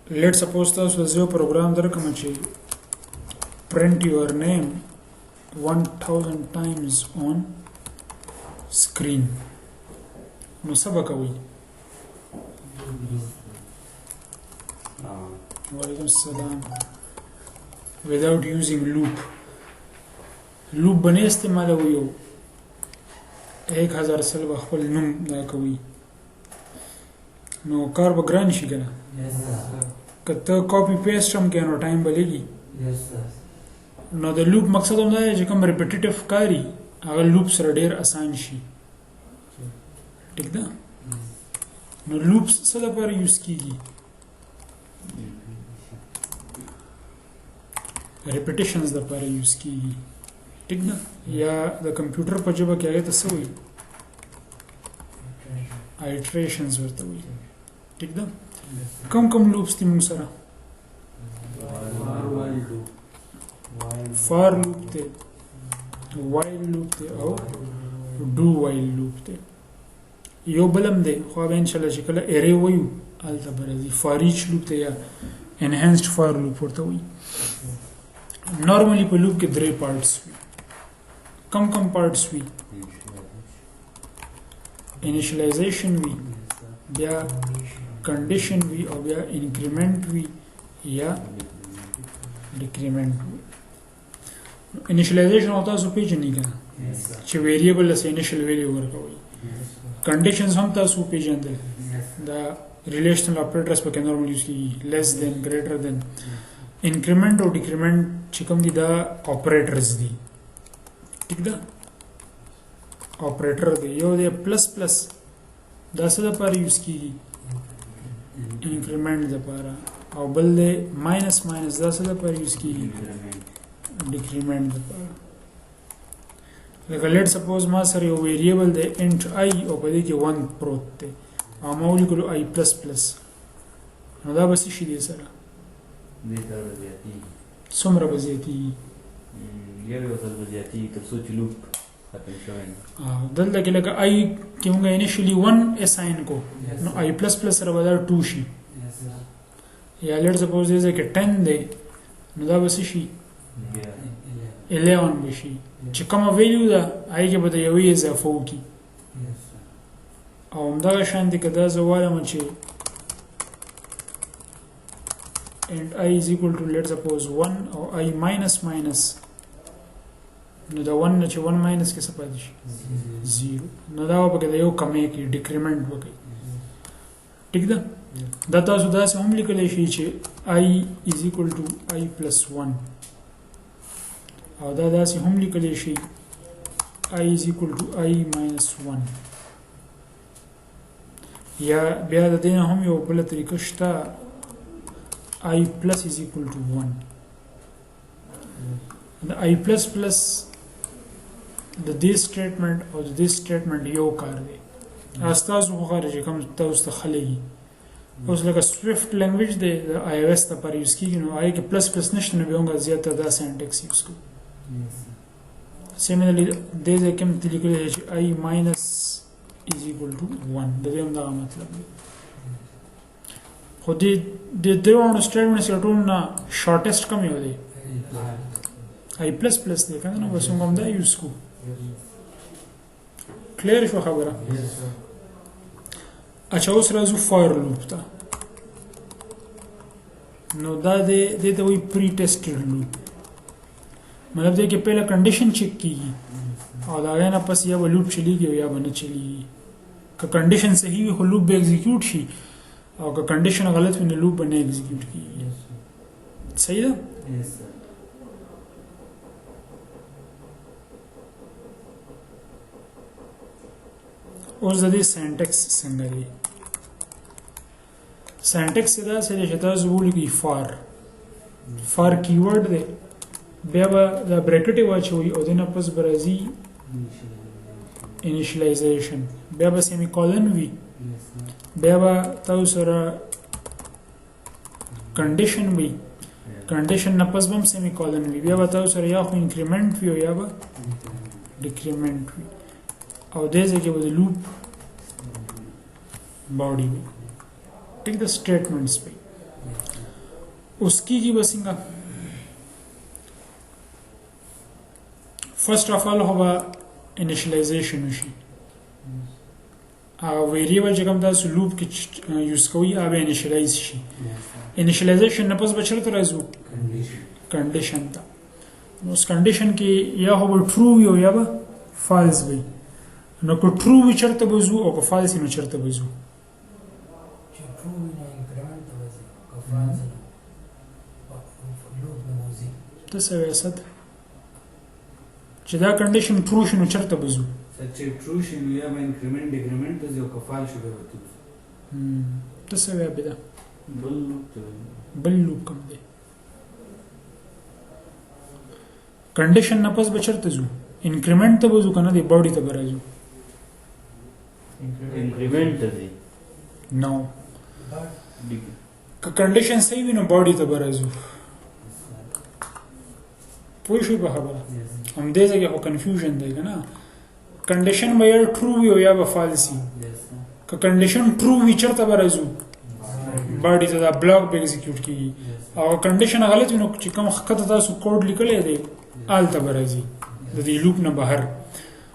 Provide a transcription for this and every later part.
let's suppose تاسو زه program درکم چې print your name 1000 times on screen نو سبا کوي وعلیکم السلام without using loop بنه استعمالوي یو 1000 سل خپل نوم دا کوي نو کار به ګران شي کنه کته کاپی پیسټ هم کنه ټایم بلېږي نو د لوپ مقصد هم دا دی چې کوم ریپیټیټیو کاری هغه لوپ سره ډیر آسان شي ٹھیک ده نو لوپ څه لپاره یوز کیږي ریپیټیشنز لپاره یوز کیږي ٹھیک ده یا د کمپیوټر په ژبه کې هغه ته څه وایي iterations ورته وایي ٹھیک ده کوم لوپس دي موږ سره for loop ته while loop ته او do while loop ته یو بلم دی خو به ان شاء الله چې کله array وایو الته برازي for each loop ته یا enhanced for loop ورته وایي نورمالي په لوپ کې درې پارټس وي کم پارټس وي initialization وي بیا condition وي او بیا increment وي یا decrement وي initialization او تاسو پیژنئ کنه چې variable له initial value ورکوي conditions هم تاسو پیژندل دا relational operators په کې normal use کیږي less than greater than increment او decrement چې کوم دي دا operators دي ٹھیک ده operator دی یو دی پلس پلس دا څه لپاره یوز کیږي increment لپاره او بل دی ماینس ماینس دا څه لپاره یوز کیږي decrement لپاره لکه لیټ سپوز ما سره یو ویریبل دی int I او په دې کې 1 پروت دی او ما ولیکلو I پلس پلس نو دا به څه شي دی سره څومره به زیاتېږي یو ځل به زیاتېږي تر څو چې لوپ ختم شوی نه دلته کې لکه I کې موږ initially 1 assign کو نو I پلس پلس سره به دا 2 شي یا لیټ سپوز دې کې 10 دی نو دا به څه شي 11 به شي چې کومه ویلیو ده I کې به د یوې اضافه وکړي او همدغه شان دي که دا زه وایم چې and I is equal to let's suppose 1 او I minus minus نو دا 1 نه چې 1 minus کې څه پاتې شي 0 نو دا به د یو کمې کې decrement وکړي ٹھیک ده دا تاسو داسې هم لیکلی شي چې I is equal to I plus 1 او دا داسې هم لیکلی شي I is equal to I minus 1 یا بیا د دې نه هم یو بله طریقه شته I plus is equal to 1 the I plus plus the this statement or this statement یو کار دی استاسو خو خارج کوم تاسو ته خلګي اوس لکه سویفت لینګویج دی د iOS ته پر یوز کیږي نو آی کې پلس پلس نشته نو به موږ زیاته دا سینټیکس یوز کوو similarly there is a chemical equation I minus is equal to 1 د دې هم دا مطلب دی خو دې دوه سټیټمنټس یو ټول نه شارټیسټ کوم یو دی I plus plus دی کنه نو بس موږ دا یوز کوو کلیر شو خبره اچھا اوس راځو فار لوپ ته نو دا دې ته وی پری ټیسټډ لوپ مطلب دې کې پہله کنډیشن چیک کیږي او دا نه پس یا لوپ چلیږي یا به نه چلیږي که کنډیشن صحیح وي خو لوپ به ایگزیکیوټ شي او که کنډیشن غلط وي نو لوپ به نه ایگزیکیوټ کیږي صحیح ده اوس د دې سینټیکس څنګه دی سینټیکس دا څه دی چې تاسو ولیکئ فار کیورډ دی بیا به دا بریکټ واچوي او د نه پس به راځي initialization بیا به سیمی کولن وي بیا به تاسو سره کنډیشن وي کنډیشن نه پس به هم سیمی کولن وي بیا به تاسو سره یا خو انکریمنٹ وي او یا به ډیکریمنٹ وي او دې ځکه به د لوپ باډي وي ټیک د سټیټمنټس په उसकी की बसिंगा first of all होगा इनिशियलाइजेशन उशी वेरिएबल چې کوم تاسو لوپ کې یوز کوئ هغه انیشلایز شي انیشلایزیشن نه پس بچره ته راځو کنډیشن ته نو اس کنډیشن کې یا هو ټرو وي او یا به فالس وي نو کو ټرو وي چرته بزو او کو فالس نو چرته بزو چې ټرو وي نه انکریمنت ته وځي کو فالس نو لوپ نه وځي ته څه وایې چې دا کنډیشن ټرو شي نو چرته بزو چې ټرو شي نو یا به انکریمنت ډیکریمنت ته یو کفال شي به وته ته څه وایې بده بل لوپ کوم دی کنډیشن نه پس بچرته زو انکریمنت ته بزو کنه دی باډي ته برازو increment ته دی نو که کنډیشن صحیح وي نو باډي ته برازو پوه شئ په خبره هم دې ځای کې خو کنفیوژن دی کنه کنډیشن به یا ټرو وي او یا به فالس وي که کنډیشن ټرو وي چرته برازو باډي ته دا بلاک به ایگزیکیوټ کیږي او کنډیشن غلط وي نو چې کوم خطه تاسو کوډ لیکلی دی آلته برازي د دې لوپ نه بهر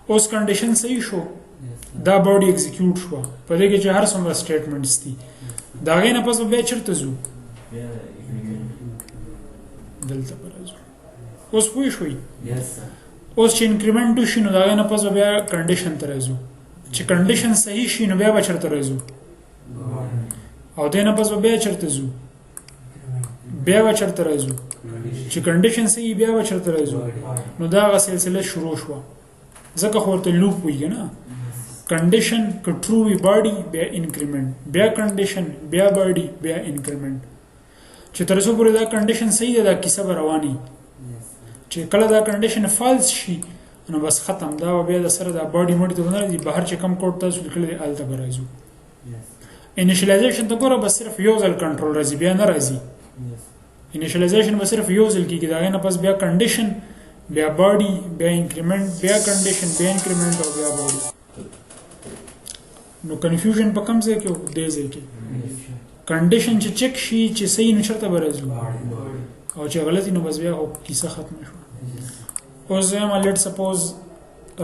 اوس کنډیشن صحیح شو دا باډي ایگزیکیوټ شو په دې کې چې هر څومره سټیټمنټس دي دا غي نه پس به چرته زو دلته برازو اوس پوه شوي اوس چې انکریمنټ وشي نو دا غي نه پس بیا کنډیشن ته راځو چې کنډیشن صحیح شي نو بیا به چرته راځو او دې نه پس بیا چرته زو بیا به چرته راځو چې کنډیشن صحیح بیا به چرته راځو نو دا غا سلسله شروع شو ځکه خو ورته لوپ وایي نه کنډیشن که ټرو وي باډي بیا انکریمنٹ بیا کنډیشن بیا باډي بیا انکریمنٹ چې تر څو پورې دا کنډیشن صحیح ده دا کیسه به رواني چې کله دا کنډیشن فالس شي نو بس ختم دا بیا د سره دا باډي مړ ته ونه دي بهر چې کم کوډ تاسو لیکل دي الته برازو انیشلایزیشن ته ګوره بس صرف یو ځل کنټرول راځي بیا نه راځي انیشلایزیشن به صرف یو ځل کیږي دا نه پس بیا کنډیشن بیا باډي بیا انکریمنٹ بیا کنډیشن بیا انکریمنٹ او بیا باډي نو کنفیوژن په کوم ځای کې دی ځای کې کنډیشن چې چک شي چې صحیح نه چرته برازو او چې غلطی نو بس بیا کیسه ختم شو اوس زما لیټ سپوز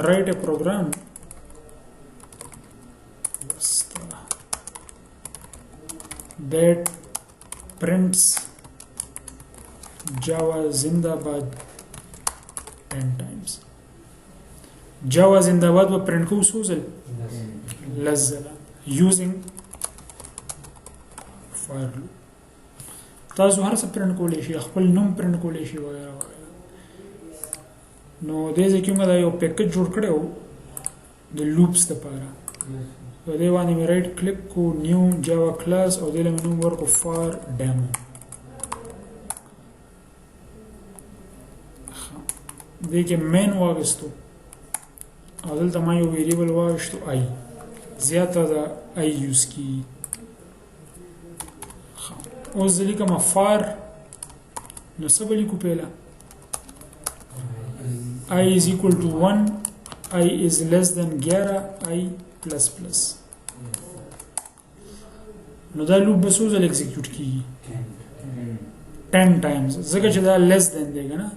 رائټ ا پروګرام that prints Java Zindabad 10 times Java Zindabad به print کو سوزل لزلا using for loop تاسو هر څه print کولای شي خپل نوم print کولای شي وغیرہ وغیرہ نو دې ځکه موږ دا یو پیکج جوړ کړو د لوپس لپاره په دې باندې مې رائټ کلیک کو نیو جاوا کلاس او دې له نوم ورکو فار ډیمو دې کې مین واغستو او دلته ما یو ویریبل واغشتو آی زیاته دا آی یوز کی اوس دې کوم فار نو څه لیکو پیلا I is equal to 1 I is less than 11 I plus plus نو دا لوپ به څو ځله ایگزیکیوټ کیږي 10 times ځکه چې دا less than دی کنه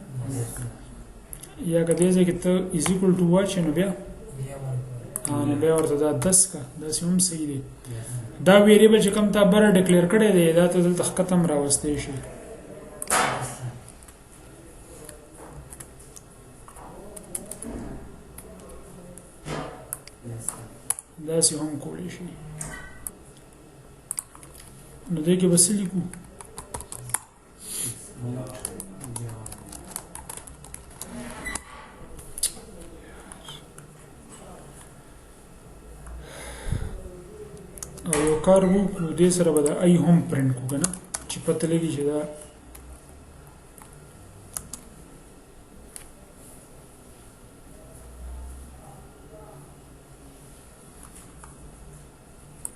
یا کله چې ته is equal to watch نو بیا نو بیا ورته دا 10 کا دا سم صحیح دی دا ویریبل چې کوم تا بر ډیکلیئر کړی دی دا ته دلته ختم راوستي شي دا سی هم کولی شي نو دې کې بس لیکو او یو کار وکړو دې سره به دا ای هم پرنټ کو کنه چې پته لګي چې دا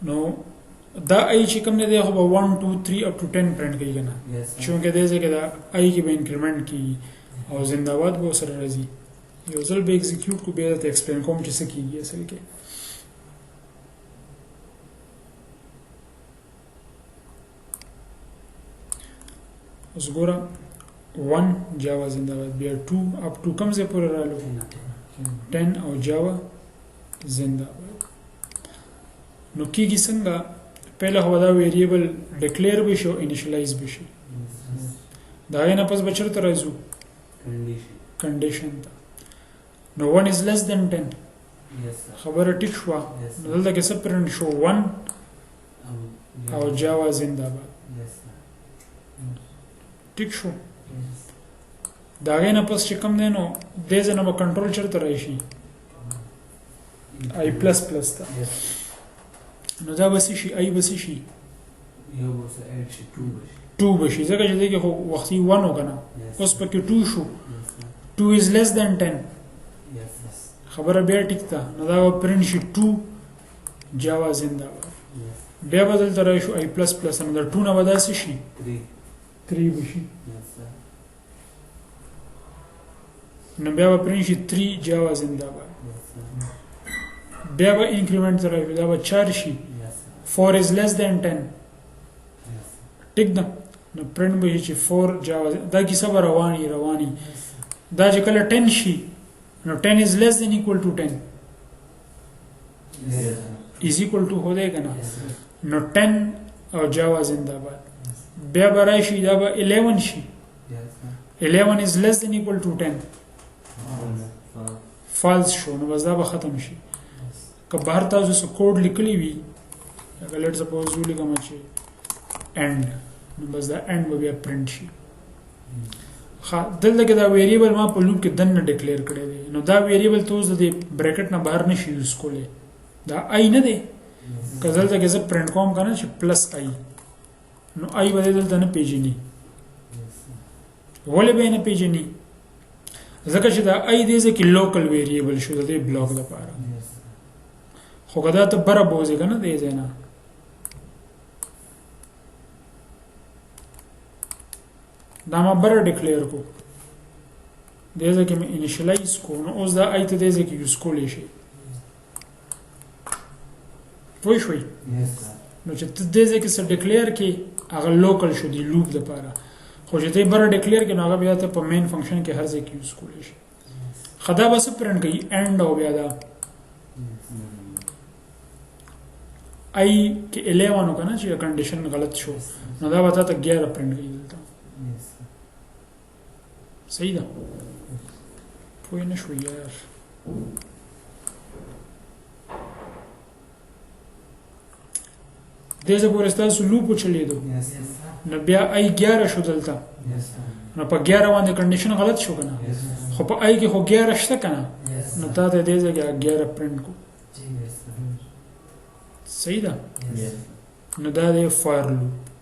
نو دا ای چې کوم نه دی خو 1 2 3 up to 10 پرنټ کوي کنه چونکه دې ځکه دا ای کې به انکریمنٹ کی او زنده‌باد به سره راځي یو ځل به ایگزیکیوټ کو به ته ایکسپلین کوم چې څه کیږي اصل کې اوس ګوره 1 جاوا زنده باد بیا 2 اپ ټو کوم ځای پورې رالو 10 او جاوا زنده باد نو کېږي څنګه پهله خو دا ویریبل ډیکلیئر بشي او انیشلایز بشي دا غي نه پس به چېرته راځو کنډیشن ته نو 1 is less than 10 خبره ټیک شوه نو دلته کې څه پرنټ شو 1 او جاوا زنده باد ټیک شو دا غي نه پس چې کوم دی نو دې ځای نه به کنټرول چېرته راشي آی پلس پلس ته نو دا به څه شي آی به څه شي 2 بشي ځکه چې دې کې خو وختي 1 و که نه اوس پکې 2 شو 2 is less than 10 خبره بیا ټیک ده نو دا به پرنټ شي 2 جاوا زنده باد بیا به دلته راشو آی پلس پلس نو دا 2 نه به دا څه شي 3 بشي نو بیا به پرنټ شي 3 جاوا زنده باد بیا به انکریمنٹ ته راشو دا به 4 شي 4 is less than 10 ټیک ده نو پرنټ به شي 4 جاوا دا کیسه به رواني دا چې کله 10 شي نو 10 is less than equal to 10 is equal to هو دی که نه نو 10 او جاوا زنده باد بیا به راشي دا به 11 شي 11 is less than equal to 10 فالس شو نو بس دا به ختم شي که بهر تاسو څه کوډ لیکلی وي اگر لیټ سپوز ولیکم چې end نو بس دا end به بیا پرنټ شي دلته کې دا ویریبل ما په لوپ کې دننه ډیکلیئر کړی دی نو دا ویریبل ته اوس د بریکټ نه بهر نشي یوز کولی دا آی نه دی که دلته کې زه پرنټ کوم که نه چې پلس آی نو آی به دلته نه پیژني ولې به یې نه پیژني ځکه چې دا آی دی ځکه لوکل ویریبل شو د دې بلاک لپاره خو که دا ته بره بوځې که نه دی ځای نه دا ما بره ډیکلیئر کو دې ځای کې مې انیشلایز کو نو اوس دا آی ته دې ځای کې یوز کولی شي پوه شوئ نو چې ته دې ځای کې څه ډیکلیئر کې هغه لوکل شو دی لوپ دپاره خو چې ته یې بره ډیکلیئر کې نو هغه بیا ته په مین فنکشن کې هر ځای کې یوز کولی شي ښه دا به څه پرنټ کوي اینډ او بیا دا آی کې 11 و که نه چې کنډیشن غلط شو نو دا به تا ته 11 پرنټ کوي دلته صحیح ده پوه نه شوي یار دې ځای پورې ستاسو لوپ وچلېدو نو بیا آی 11 شو دلته نو په 11 باندې کنډیشن غلط شو که نه خو په آی کې خو 11 شته که نه نو تا ته دې ځای کې 11 پرنټ کو صحیح ده نو دا دی فار لوپ